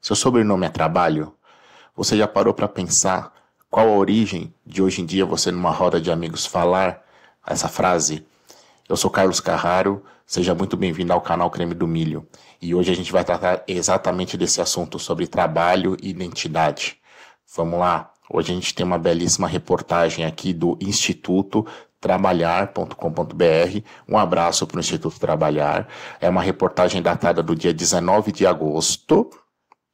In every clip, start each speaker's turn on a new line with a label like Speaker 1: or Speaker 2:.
Speaker 1: Seu sobrenome é trabalho? Você já parou para pensar qual a origem de hoje em dia você numa roda de amigos falar essa frase? Eu sou Carlos Carraro, seja muito bem-vindo ao canal Creme do Milho. E hoje a gente vai tratar exatamente desse assunto sobre trabalho e identidade. Vamos lá, hoje a gente tem uma belíssima reportagem aqui do Instituto Trabalhar.com.br. Um abraço para o Instituto Trabalhar. É uma reportagem datada do dia 19 de agosto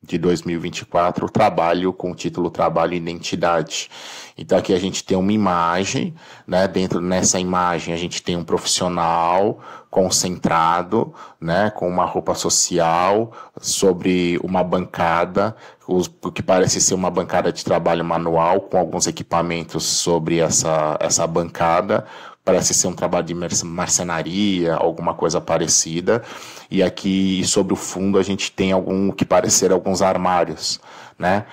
Speaker 1: de 2024, trabalho com o título Trabalho e Identidade. Então aqui a gente tem uma imagem, né? Dentro dessa imagem a gente tem um profissional concentrado, né? Com uma roupa social sobre uma bancada, o que parece ser uma bancada de trabalho manual com alguns equipamentos sobre essa bancada. Parece ser um trabalho de marcenaria, alguma coisa parecida. E aqui sobre o fundo a gente tem que parecer alguns armários, né?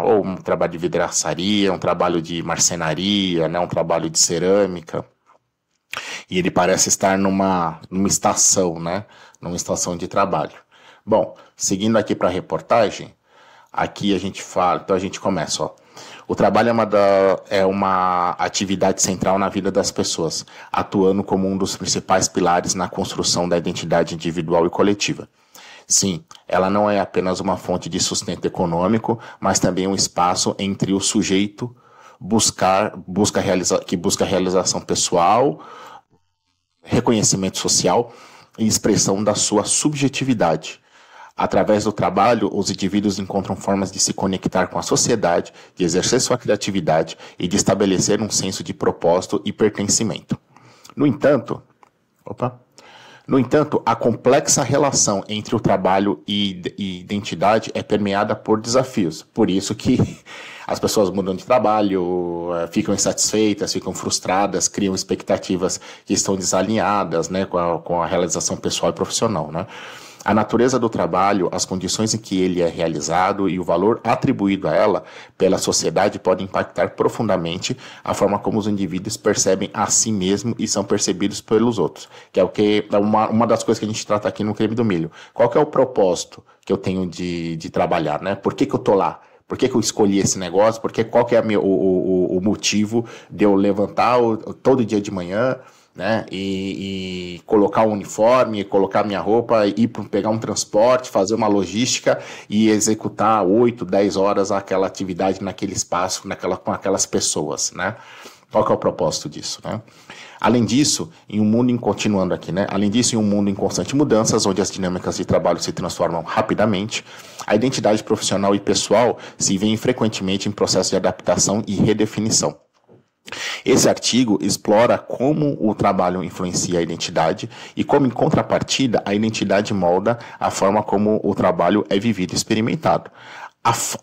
Speaker 1: Ou um trabalho de vidraçaria, um trabalho de marcenaria, né? Um trabalho de cerâmica. E ele parece estar numa estação, né? Numa estação de trabalho. Bom, seguindo aqui para a reportagem, aqui a gente fala, então a gente começa, ó. O trabalho é uma atividade central na vida das pessoas, atuando como um dos principais pilares na construção da identidade individual e coletiva. Sim, ela não é apenas uma fonte de sustento econômico, mas também um espaço entre o sujeito que busca realização pessoal, reconhecimento social e expressão da sua subjetividade. Através do trabalho, os indivíduos encontram formas de se conectar com a sociedade, de exercer sua criatividade e de estabelecer um senso de propósito e pertencimento. No entanto, a complexa relação entre o trabalho e identidade é permeada por desafios. Por isso que as pessoas mudam de trabalho, ficam insatisfeitas, ficam frustradas, criam expectativas que estão desalinhadas, né, com a realização pessoal e profissional, né? A natureza do trabalho, as condições em que ele é realizado e o valor atribuído a ela pela sociedade podem impactar profundamente a forma como os indivíduos percebem a si mesmos e são percebidos pelos outros, que é uma das coisas que a gente trata aqui no Creme do Milho. Qual que é o propósito que eu tenho de trabalhar, né? Por que eu tô lá? Por que eu escolhi esse negócio? Qual que é o motivo de eu levantar todo dia de manhã, né? E colocar um uniforme, colocar minha roupa, pegar um transporte, fazer uma logística e executar 8, 10 horas aquela atividade naquele espaço, com aquelas pessoas, né? Qual que é o propósito disso, né? Além disso, em um mundo em constante mudanças, onde as dinâmicas de trabalho se transformam rapidamente, a identidade profissional e pessoal se vêem frequentemente em processo de adaptação e redefinição. Esse artigo explora como o trabalho influencia a identidade e como, em contrapartida, a identidade molda a forma como o trabalho é vivido e experimentado.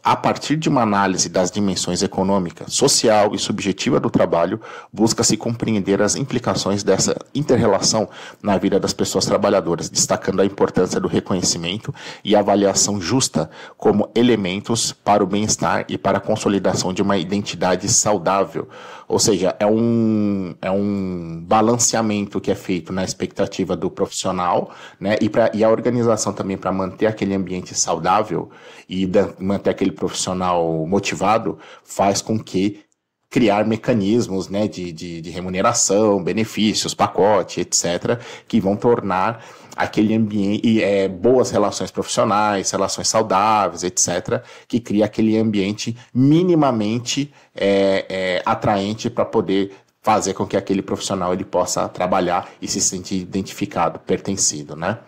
Speaker 1: A partir de uma análise das dimensões econômica, social e subjetiva do trabalho, busca-se compreender as implicações dessa inter-relação na vida das pessoas trabalhadoras, destacando a importância do reconhecimento e avaliação justa como elementos para o bem-estar e para a consolidação de uma identidade saudável. Ou seja, é um balanceamento que é feito na expectativa do profissional, né, e a organização também para manter aquele ambiente saudável e manter aquele profissional motivado, faz com que criar mecanismos, né, de remuneração, benefícios, pacote, etc., que vão tornar aquele ambiente, boas relações profissionais, relações saudáveis, etc., que cria aquele ambiente minimamente atraente para poder fazer com que aquele profissional ele possa trabalhar e se sentir identificado, pertencido, né?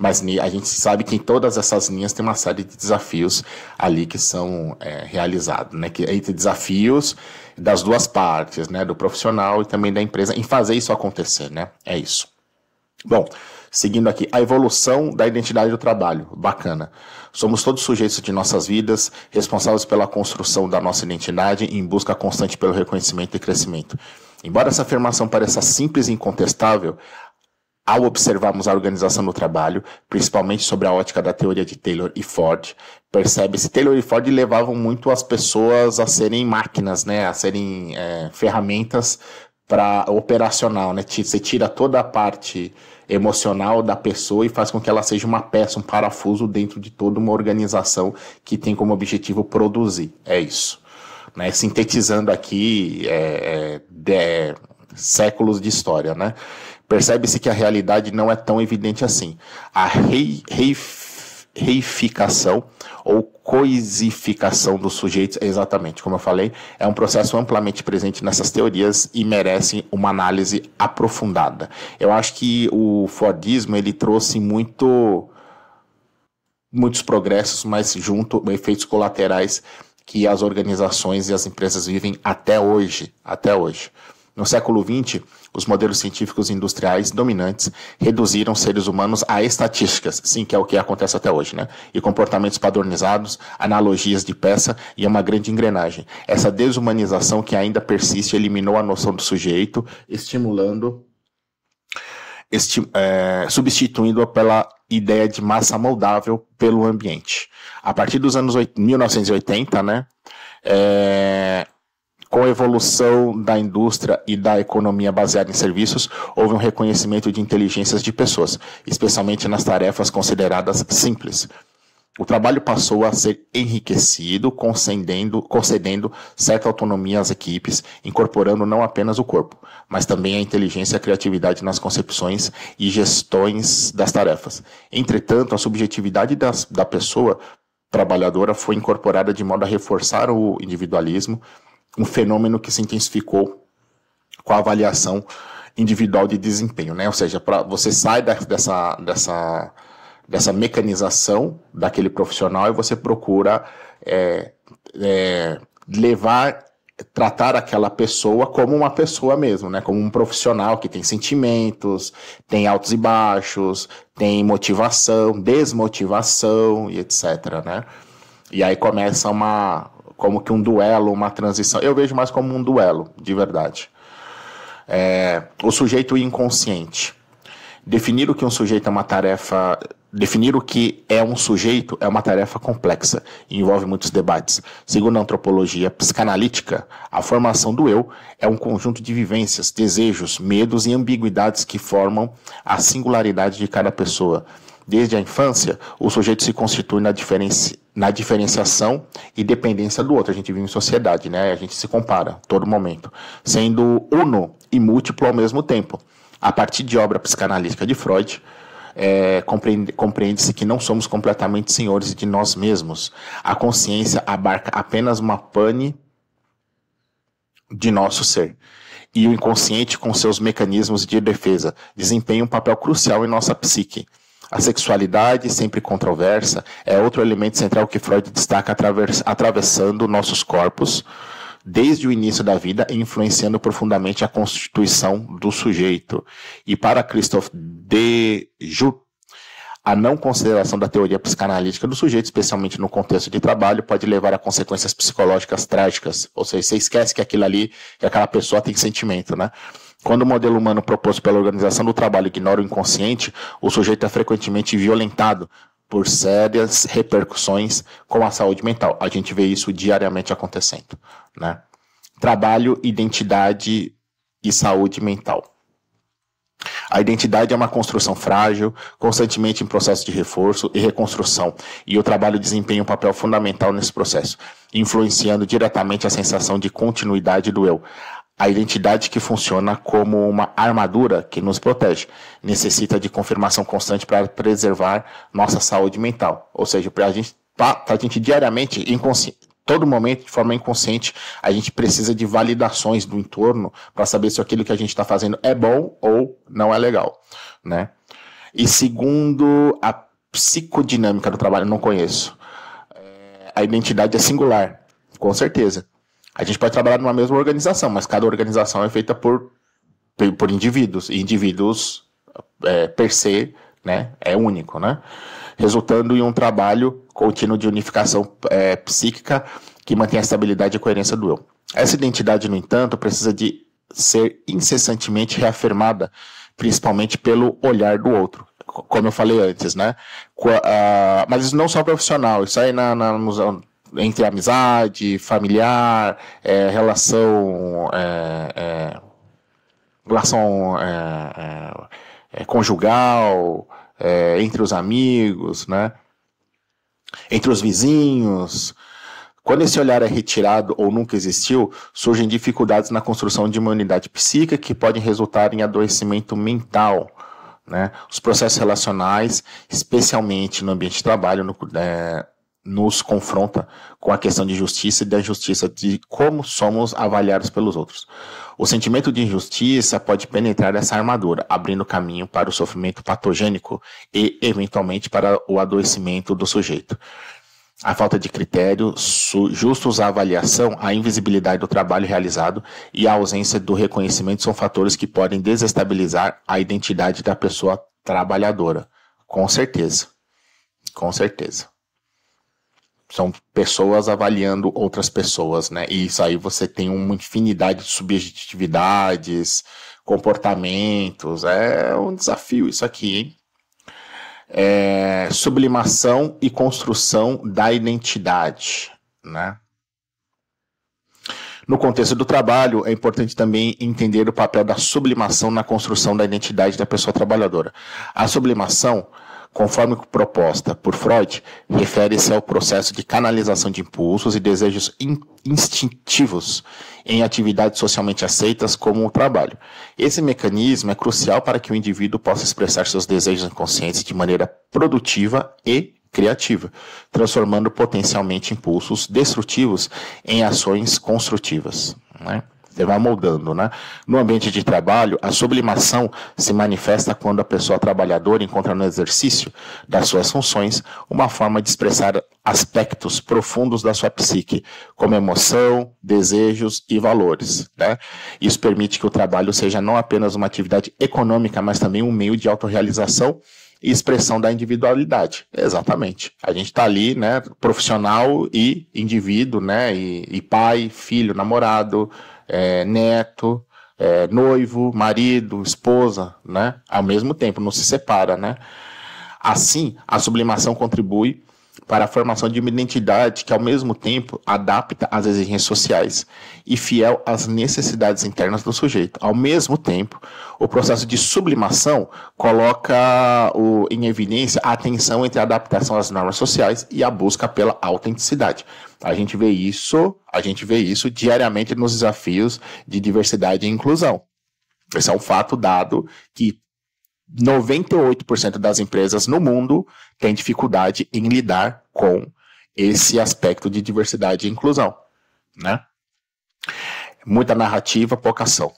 Speaker 1: Mas a gente sabe que em todas essas linhas tem uma série de desafios ali que são realizados, né? Entre desafios das duas partes, né? Do profissional e também da empresa, em fazer isso acontecer, né? É isso. Bom, seguindo aqui, a evolução da identidade do trabalho. Bacana. Somos todos sujeitos de nossas vidas, responsáveis pela construção da nossa identidade em busca constante pelo reconhecimento e crescimento. Embora essa afirmação pareça simples e incontestável, ao observarmos a organização do trabalho, principalmente sobre a ótica da teoria de Taylor e Ford, percebe-se que Taylor e Ford levavam muito as pessoas a serem máquinas, né, a serem ferramentas para operacional, né? Você tira toda a parte emocional da pessoa e faz com que ela seja uma peça, um parafuso dentro de toda uma organização que tem como objetivo produzir. É isso. Né? Sintetizando aqui séculos de história, né? Percebe-se que a realidade não é tão evidente assim. A reificação ou coisificação dos sujeitos, exatamente como eu falei, é um processo amplamente presente nessas teorias e merece uma análise aprofundada. Eu acho que o Fordismo ele trouxe muitos progressos, mas junto efeitos colaterais que as organizações e as empresas vivem até hoje. No século XX, os modelos científicos industriais dominantes reduziram seres humanos a estatísticas, sim, que é o que acontece até hoje, né? E comportamentos padronizados, analogias de peça e uma grande engrenagem. Essa desumanização que ainda persiste eliminou a noção do sujeito, substituindo-a pela ideia de massa moldável pelo ambiente. A partir dos anos 1980, né? Com a evolução da indústria e da economia baseada em serviços, houve um reconhecimento de inteligências de pessoas, especialmente nas tarefas consideradas simples. O trabalho passou a ser enriquecido, concedendo certa autonomia às equipes, incorporando não apenas o corpo, mas também a inteligência e a criatividade nas concepções e gestões das tarefas. Entretanto, a subjetividade da pessoa trabalhadora foi incorporada de modo a reforçar o individualismo, um fenômeno que se intensificou com a avaliação individual de desempenho, né? Ou seja, você sai dessa mecanização daquele profissional e você procura tratar aquela pessoa como uma pessoa mesmo, né? Como um profissional que tem sentimentos, tem altos e baixos, tem motivação, desmotivação e etc, né? E aí começa como que um duelo, uma transição. Eu vejo mais como um duelo, de verdade. O sujeito inconsciente. Definir o que um sujeito é uma tarefa... Definir o que é um sujeito é uma tarefa complexa e envolve muitos debates. Segundo a antropologia psicanalítica, a formação do eu é um conjunto de vivências, desejos, medos e ambiguidades que formam a singularidade de cada pessoa. Desde a infância, o sujeito se constitui na diferenciação e dependência do outro. A gente vive em sociedade, né? A gente se compara a todo momento, sendo uno e múltiplo ao mesmo tempo. A partir de obra psicanalítica de Freud, compreende-se que não somos completamente senhores de nós mesmos. A consciência abarca apenas uma pane de nosso ser. E o inconsciente, com seus mecanismos de defesa, desempenha um papel crucial em nossa psique. A sexualidade, sempre controversa, é outro elemento central que Freud destaca atravessando nossos corpos desde o início da vida e influenciando profundamente a constituição do sujeito. E para Christophe Dejoux, a não consideração da teoria psicanalítica do sujeito, especialmente no contexto de trabalho, pode levar a consequências psicológicas trágicas. Ou seja, você esquece que aquela pessoa tem sentimento, né? Quando o modelo humano proposto pela organização do trabalho ignora o inconsciente, o sujeito é frequentemente violentado por sérias repercussões com a saúde mental. A gente vê isso diariamente acontecendo, né? Trabalho, identidade e saúde mental. A identidade é uma construção frágil, constantemente em processo de reforço e reconstrução, e o trabalho desempenha um papel fundamental nesse processo, influenciando diretamente a sensação de continuidade do eu. A identidade, que funciona como uma armadura que nos protege, necessita de confirmação constante para preservar nossa saúde mental. Ou seja, para a gente diariamente, todo momento, de forma inconsciente, a gente precisa de validações do entorno para saber se aquilo que a gente está fazendo é bom ou não é legal, né? E segundo a psicodinâmica do trabalho, não conheço. A identidade é singular, com certeza. A gente pode trabalhar numa mesma organização, mas cada organização é feita por indivíduos, e indivíduos per se, né, é único, né? Resultando em um trabalho contínuo de unificação psíquica que mantém a estabilidade e a coerência do eu. Essa identidade, no entanto, precisa de ser incessantemente reafirmada, principalmente pelo olhar do outro, como eu falei antes, né? Mas isso não só profissional, isso aí entre amizade, familiar, relação conjugal, entre os amigos, né? Entre os vizinhos. Quando esse olhar é retirado ou nunca existiu, surgem dificuldades na construção de uma unidade psíquica que podem resultar em adoecimento mental, né? Os processos relacionais, especialmente no ambiente de trabalho, nos confronta com a questão de justiça e da injustiça de como somos avaliados pelos outros. O sentimento de injustiça pode penetrar essa armadura, abrindo caminho para o sofrimento patogênico e, eventualmente, para o adoecimento do sujeito. A falta de critérios justos à avaliação, a invisibilidade do trabalho realizado e a ausência do reconhecimento são fatores que podem desestabilizar a identidade da pessoa trabalhadora. Com certeza. Com certeza. São pessoas avaliando outras pessoas, né? E isso aí você tem uma infinidade de subjetividades, comportamentos. É um desafio isso aqui, hein? Sublimação e construção da identidade, né? No contexto do trabalho, é importante também entender o papel da sublimação na construção da identidade da pessoa trabalhadora. A sublimação, conforme proposta por Freud, refere-se ao processo de canalização de impulsos e desejos instintivos em atividades socialmente aceitas como o trabalho. Esse mecanismo é crucial para que o indivíduo possa expressar seus desejos inconscientes de maneira produtiva e criativa, transformando potencialmente impulsos destrutivos em ações construtivas, né? Você vai moldando, né? No ambiente de trabalho, a sublimação se manifesta quando a pessoa trabalhadora encontra no exercício das suas funções uma forma de expressar aspectos profundos da sua psique, como emoção, desejos e valores, né? Isso permite que o trabalho seja não apenas uma atividade econômica, mas também um meio de autorrealização e expressão da individualidade. Exatamente. A gente está ali, né, profissional e indivíduo, né, e pai, filho, namorado, neto, noivo, marido, esposa, né, ao mesmo tempo, não se separa, né. Assim, a sublimação contribui para a formação de uma identidade que, ao mesmo tempo, adapta às exigências sociais e fiel às necessidades internas do sujeito. Ao mesmo tempo, o processo de sublimação coloca em evidência a tensão entre a adaptação às normas sociais e a busca pela autenticidade. A gente vê isso diariamente nos desafios de diversidade e inclusão. Esse é um fato dado que 98% das empresas no mundo têm dificuldade em lidar com esse aspecto de diversidade e inclusão, né? Muita narrativa, pouca ação.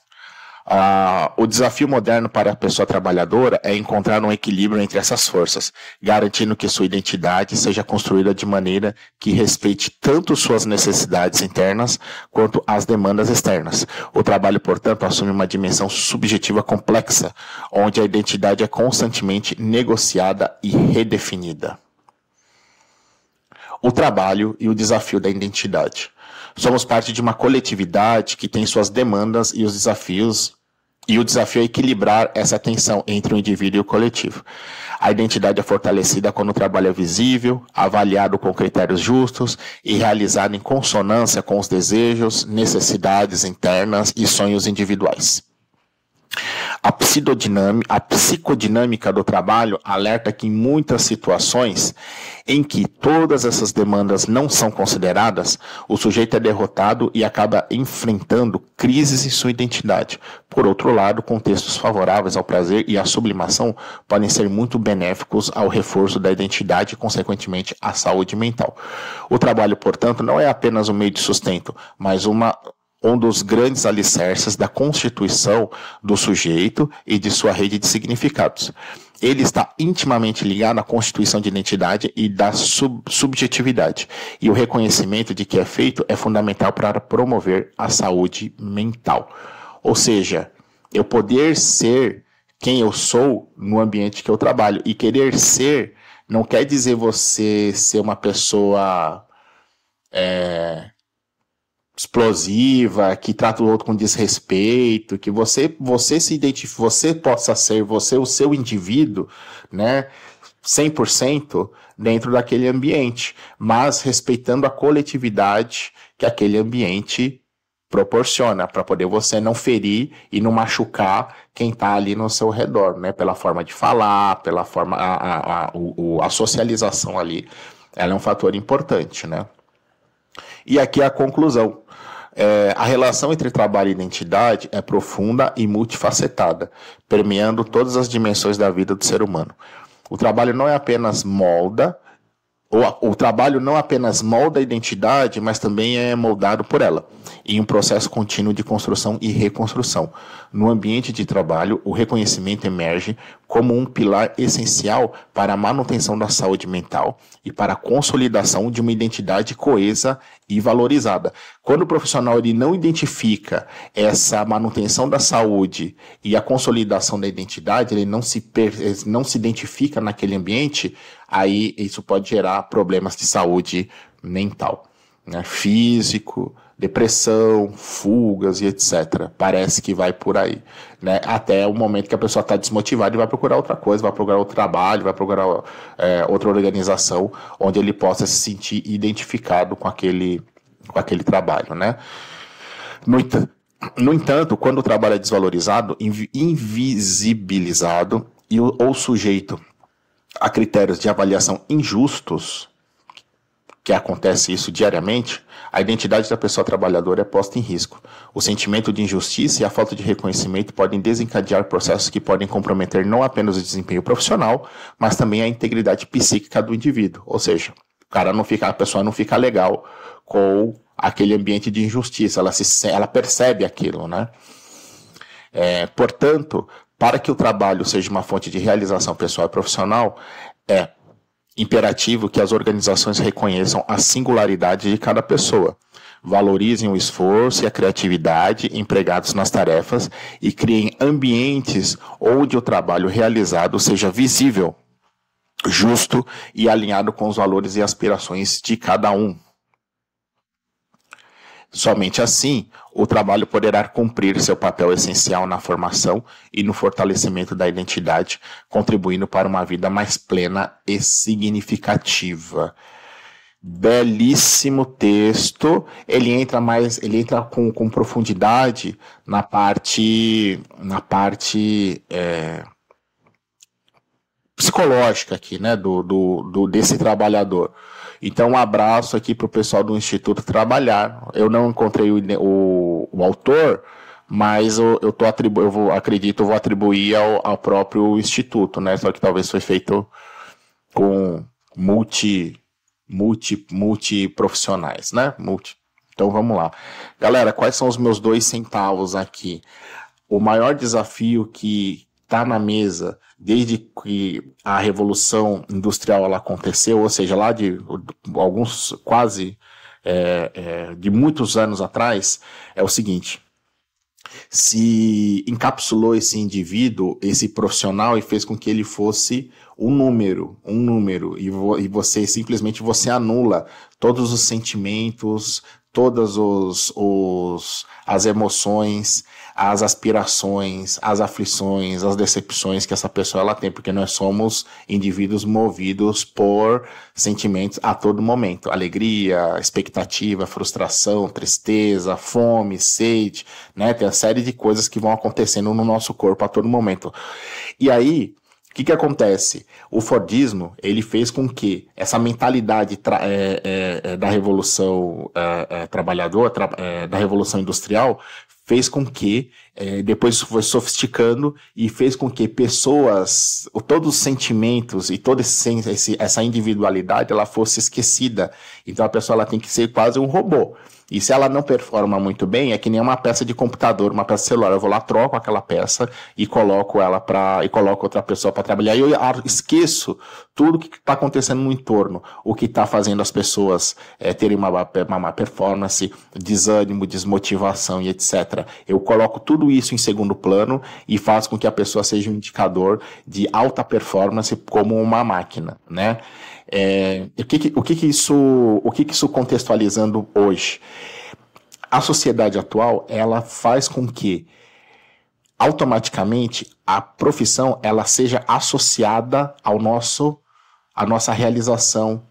Speaker 1: O desafio moderno para a pessoa trabalhadora é encontrar um equilíbrio entre essas forças, garantindo que sua identidade seja construída de maneira que respeite tanto suas necessidades internas quanto as demandas externas. O trabalho, portanto, assume uma dimensão subjetiva complexa, onde a identidade é constantemente negociada e redefinida. O trabalho e o desafio da identidade. Somos parte de uma coletividade que tem suas demandas e os desafios, e o desafio é equilibrar essa tensão entre o indivíduo e o coletivo. A identidade é fortalecida quando o trabalho é visível, avaliado com critérios justos e realizado em consonância com os desejos, necessidades internas e sonhos individuais. A psicodinâmica do trabalho alerta que em muitas situações em que todas essas demandas não são consideradas, o sujeito é derrotado e acaba enfrentando crises em sua identidade. Por outro lado, contextos favoráveis ao prazer e à sublimação podem ser muito benéficos ao reforço da identidade e, consequentemente, à saúde mental. O trabalho, portanto, não é apenas um meio de sustento, mas um dos grandes alicerces da constituição do sujeito e de sua rede de significados. Ele está intimamente ligado à constituição de identidade e da subjetividade, e o reconhecimento de que é feito é fundamental para promover a saúde mental. Ou seja, eu poder ser quem eu sou no ambiente que eu trabalho, e querer ser não quer dizer você ser uma pessoa explosiva, que trata o outro com desrespeito, que você se identifique, você possa ser você, o seu indivíduo, né, 100% dentro daquele ambiente, mas respeitando a coletividade que aquele ambiente proporciona para poder você não ferir e não machucar quem está ali no seu redor, né? Pela forma de falar, pela forma a socialização ali, ela é um fator importante, né? E aqui a conclusão. A relação entre trabalho e identidade é profunda e multifacetada, permeando todas as dimensões da vida do ser humano. O trabalho não apenas molda a identidade, mas também é moldado por ela, em um processo contínuo de construção e reconstrução. No ambiente de trabalho, o reconhecimento emerge como um pilar essencial para a manutenção da saúde mental e para a consolidação de uma identidade coesa e valorizada. Quando o profissional ele não identifica essa manutenção da saúde e a consolidação da identidade, ele não se identifica naquele ambiente, aí isso pode gerar problemas de saúde mental, né? Físico, depressão, fugas e etc. Parece que vai por aí, né? Até o momento que a pessoa está desmotivada e vai procurar outra coisa, vai procurar outro trabalho, vai procurar outra organização onde ele possa se sentir identificado com aquele trabalho, né? No entanto, quando o trabalho é desvalorizado, invisibilizado ou sujeito a critérios de avaliação injustos, que acontece isso diariamente, a identidade da pessoa trabalhadora é posta em risco. O sentimento de injustiça e a falta de reconhecimento podem desencadear processos que podem comprometer não apenas o desempenho profissional, mas também a integridade psíquica do indivíduo. Ou seja, a pessoa não fica legal com aquele ambiente de injustiça, ela percebe aquilo, né? Portanto, para que o trabalho seja uma fonte de realização pessoal e profissional, é imperativo que as organizações reconheçam a singularidade de cada pessoa, valorizem o esforço e a criatividade empregados nas tarefas e criem ambientes onde o trabalho realizado seja visível, justo e alinhado com os valores e aspirações de cada um. Somente assim, o trabalho poderá cumprir seu papel essencial na formação e no fortalecimento da identidade, contribuindo para uma vida mais plena e significativa. Belíssimo texto, ele entra com profundidade na parte psicológica aqui, né, desse trabalhador. Então, um abraço aqui para o pessoal do Instituto Trabalhar. Eu não encontrei o autor, mas eu vou atribuir ao próprio Instituto, né? Só que talvez foi feito com multiprofissionais, né? Então, vamos lá. Galera, quais são os meus 2 centavos aqui? O maior desafio que está na mesa desde que a Revolução Industrial ela aconteceu, ou seja, lá de alguns quase de muitos anos atrás, é o seguinte: se encapsulou esse indivíduo, esse profissional, e fez com que ele fosse um número, e você simplesmente anula todos os sentimentos, todas as emoções, as aspirações, as aflições, as decepções que essa pessoa ela tem, porque nós somos indivíduos movidos por sentimentos a todo momento: alegria, expectativa, frustração, tristeza, fome, sede, né? Tem uma série de coisas que vão acontecendo no nosso corpo a todo momento. E aí, o que acontece? O Fordismo, ele fez com que essa mentalidade da Revolução Trabalhadora, da Revolução Industrial, fez com que, depois isso foi sofisticando e fez com que pessoas, todos os sentimentos e toda essa individualidade, ela fosse esquecida. Então a pessoa ela tem que ser quase um robô. E se ela não performa muito bem, é que nem uma peça de computador, uma peça de celular. Eu vou lá, troco aquela peça e coloco outra pessoa para trabalhar. E eu esqueço tudo o que está acontecendo no entorno, o que está fazendo as pessoas terem uma má performance, desânimo, desmotivação e etc. Eu coloco tudo isso em segundo plano e faço com que a pessoa seja um indicador de alta performance como uma máquina, né? O que isso contextualizando hoje? A sociedade atual, ela faz com que automaticamente a profissão ela seja associada a nossa realização,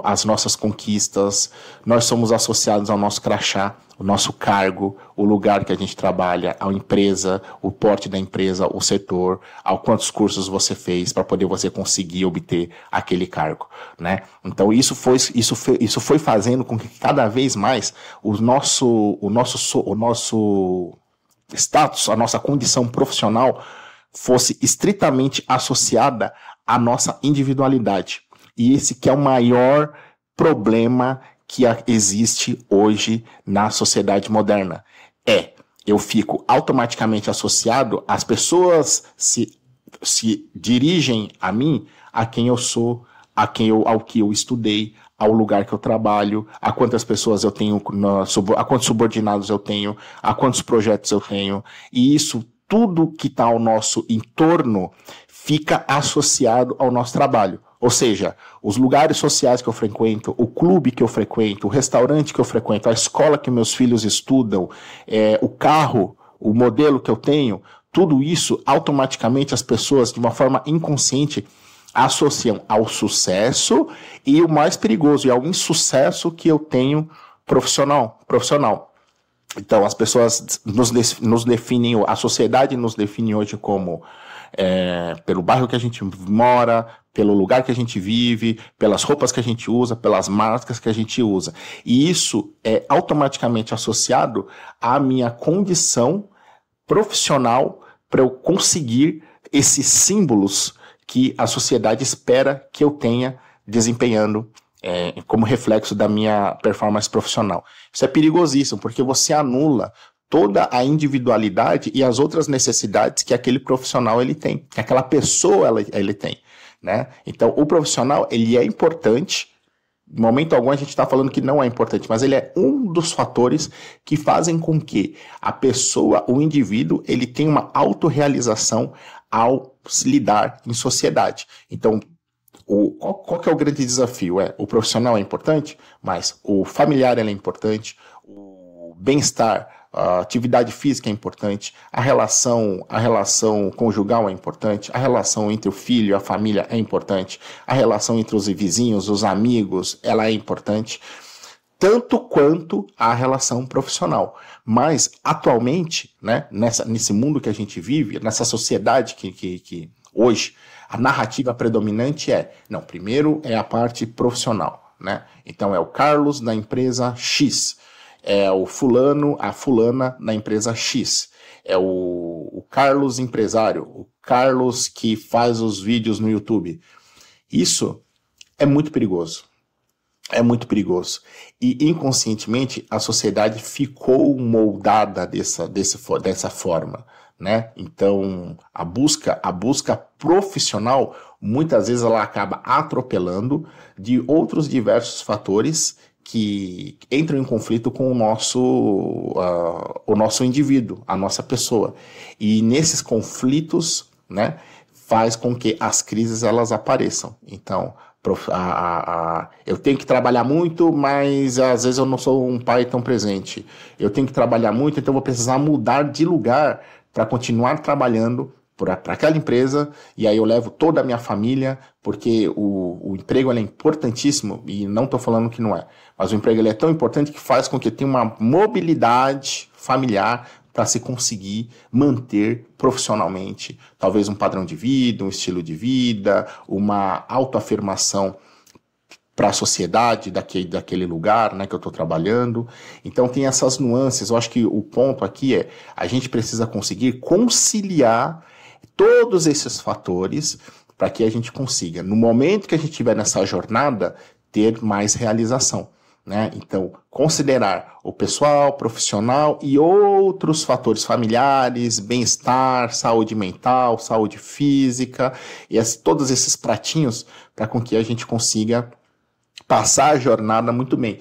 Speaker 1: as nossas conquistas. Nós somos associados ao nosso crachá, o nosso cargo, o lugar que a gente trabalha, a empresa, o porte da empresa, o setor, ao quantos cursos você fez para poder você conseguir obter aquele cargo, né? Então isso foi fazendo com que cada vez mais o nosso status, a nossa condição profissional fosse estritamente associada à nossa individualidade. E esse que é o maior problema que existe hoje na sociedade moderna. Eu fico automaticamente associado, as pessoas se dirigem a mim, a quem eu sou, ao que eu estudei, ao lugar que eu trabalho, a quantas pessoas eu tenho, a quantos subordinados eu tenho, a quantos projetos eu tenho, e isso tudo que está ao nosso entorno fica associado ao nosso trabalho. Ou seja, os lugares sociais que eu frequento, o clube que eu frequento, o restaurante que eu frequento, a escola que meus filhos estudam, o carro, o modelo que eu tenho, tudo isso automaticamente as pessoas, de uma forma inconsciente, associam ao sucesso e o mais perigoso, e ao insucesso que eu tenho profissional. Então as pessoas nos definem, a sociedade nos define hoje como pelo bairro que a gente mora, pelo lugar que a gente vive, pelas roupas que a gente usa, pelas marcas que a gente usa. E isso é automaticamente associado à minha condição profissional para eu conseguir esses símbolos que a sociedade espera que eu tenha desempenhando como reflexo da minha performance profissional. Isso é perigosíssimo, porque você anula toda a individualidade e as outras necessidades que aquele profissional ele tem, que aquela pessoa ele tem, né? Então, o profissional, ele é importante. Em momento algum a gente está falando que não é importante, mas ele é um dos fatores que fazem com que a pessoa, o indivíduo, ele tenha uma autorrealização ao se lidar em sociedade. Então, qual que é o grande desafio? O profissional é importante, mas o familiar ele é importante, o bem-estar, a atividade física é importante, a relação conjugal é importante, a relação entre o filho e a família é importante, a relação entre os vizinhos, os amigos, ela é importante, tanto quanto a relação profissional. Mas, atualmente, né, nesse mundo que a gente vive, nessa sociedade que hoje, a narrativa predominante primeiro é a parte profissional, né? Então é o Carlos da empresa X, é o fulano, a fulana na empresa X, é o Carlos empresário, o Carlos que faz os vídeos no YouTube. Isso é muito perigoso. É muito perigoso. E inconscientemente a sociedade ficou moldada dessa forma, né? Então a busca profissional muitas vezes ela acaba atropelando de outros diversos fatores que entram em conflito com o nosso indivíduo, a nossa pessoa. E nesses conflitos, né, faz com que as crises elas apareçam. Então, eu tenho que trabalhar muito, mas às vezes eu não sou um pai tão presente. Eu tenho que trabalhar muito, então eu vou precisar mudar de lugar para continuar trabalhando para aquela empresa, e aí eu levo toda a minha família, porque o emprego ele é importantíssimo, e não estou falando que não é, mas o emprego ele é tão importante que faz com que tenha uma mobilidade familiar para se conseguir manter profissionalmente, talvez um padrão de vida, um estilo de vida, uma autoafirmação para a sociedade daquele lugar, né, que eu estou trabalhando. Então tem essas nuances. Eu acho que o ponto aqui a gente precisa conseguir conciliar todos esses fatores para que a gente consiga, no momento que a gente estiver nessa jornada, ter mais realização, né? Então, considerar o pessoal, profissional e outros fatores familiares, bem-estar, saúde mental, saúde física, e todos esses pratinhos para com que a gente consiga passar a jornada muito bem.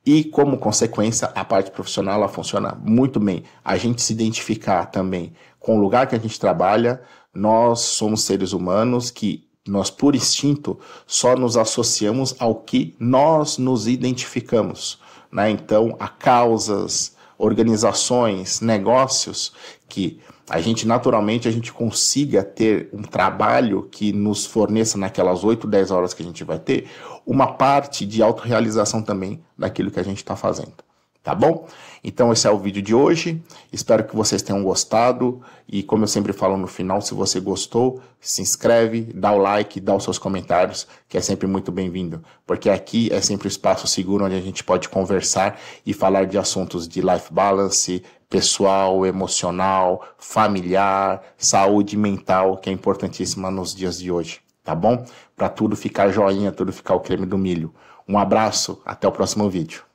Speaker 1: E, como consequência, a parte profissional ela funciona muito bem. A gente se identificar também com o lugar que a gente trabalha. Nós somos seres humanos que nós, por instinto, só nos associamos ao que nós nos identificamos, né? Então, há causas, organizações, negócios que a gente naturalmente a gente consiga ter um trabalho que nos forneça naquelas 8, 10 horas que a gente vai ter, uma parte de autorrealização também daquilo que a gente está fazendo. Tá bom? Então esse é o vídeo de hoje, espero que vocês tenham gostado e como eu sempre falo no final, se você gostou, se inscreve, dá o like, dá os seus comentários, que é sempre muito bem-vindo, porque aqui é sempre um espaço seguro onde a gente pode conversar e falar de assuntos de life balance, pessoal, emocional, familiar, saúde mental, que é importantíssima nos dias de hoje, tá bom? Para tudo ficar joinha, tudo ficar o creme do milho. Um abraço, até o próximo vídeo.